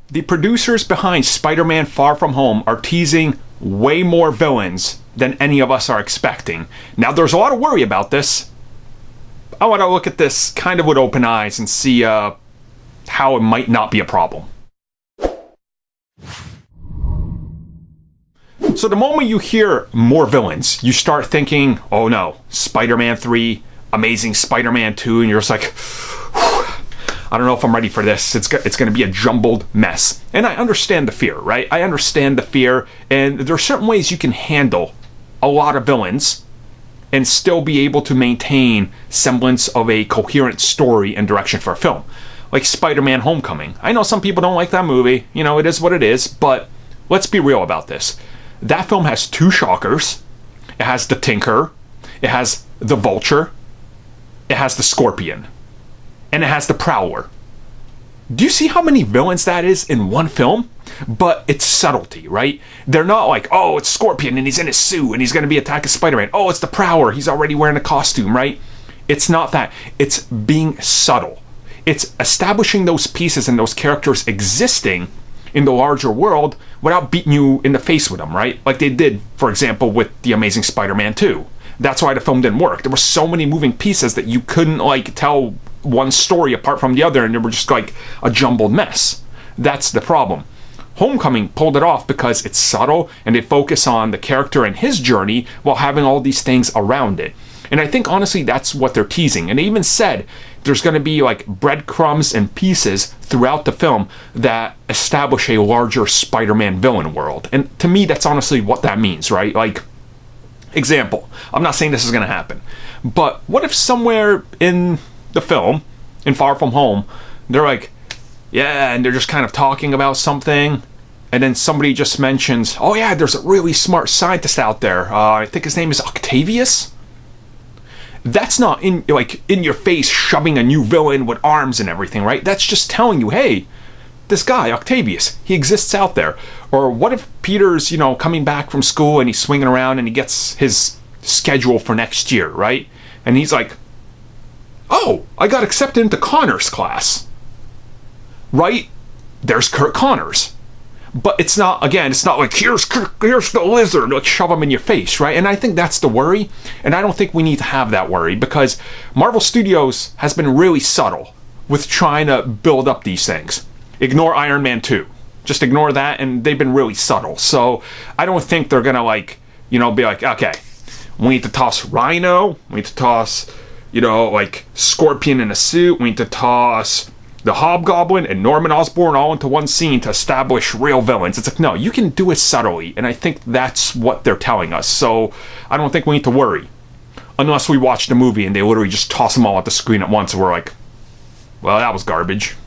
the producers behind Spider-Man Far From Home are teasing way more villains than any of us are expecting. Now, there's a lot of worry about this. I want to look at this kind of with open eyes and see how it might not be a problem. So the moment you hear more villains, you start thinking, oh no, Spider-Man 3, Amazing Spider-Man 2, and you're just like, I don't know if I'm ready for this. It's going to be a jumbled mess. And I understand the fear, right? I understand the fear, and there are certain ways you can handle a lot of villains and still be able to maintain semblance of a coherent story and direction for a film. Like Spider-Man Homecoming. I know some people don't like that movie. You know, it is what it is, but let's be real about this. That film has two shockers. It has the Tinker. It has the Vulture. It has the Scorpion. And it has the Prowler. Do you see how many villains that is in one film? But it's subtlety, right? They're not like, oh, it's Scorpion and he's in his suit and he's going to be attacking Spider-Man. Oh, it's the Prowler. He's already wearing a costume, right? It's not that. It's being subtle. It's establishing those pieces and those characters existing in the larger world without beating you in the face with them, right? Like they did, for example, with The Amazing Spider-Man 2. That's why the film didn't work. There were so many moving pieces that you couldn't like tell one story apart from the other, and they were just like a jumbled mess. That's the problem. Homecoming pulled it off because it's subtle and they focus on the character and his journey while having all these things around it. And I think honestly that's what they're teasing. And they even said there's going to be like breadcrumbs and pieces throughout the film that establish a larger Spider-Man villain world. And to me that's honestly what that means, right? Like, example, I'm not saying this is going to happen, but what if somewhere in the film, in Far From Home, they're like, yeah, and they're just kind of talking about something, and then somebody just mentions, oh yeah, there's a really smart scientist out there. I think his name is Octavius. That's not in your face shoving a new villain with arms and everything, right? That's just telling you, hey, this guy, Octavius, he exists out there. Or what if Peter's, coming back from school and he's swinging around and he gets his schedule for next year, right? And he's like, oh, I got accepted into Connors class. Right? There's Curt Connors. But it's not like, here's the lizard, like shove him in your face, right? And I think that's the worry. And I don't think we need to have that worry because Marvel Studios has been really subtle with trying to build up these things. Ignore Iron Man 2. Just ignore that, and they've been really subtle. So I don't think they're gonna be like, okay, we need to toss Rhino, we need to toss, Scorpion in a suit, we need to toss the Hobgoblin and Norman Osborn all into one scene to establish real villains. It's like, no, you can do it subtly, and I think that's what they're telling us. So I don't think we need to worry. Unless we watch the movie and they literally just toss them all at the screen at once and we're like, well, that was garbage.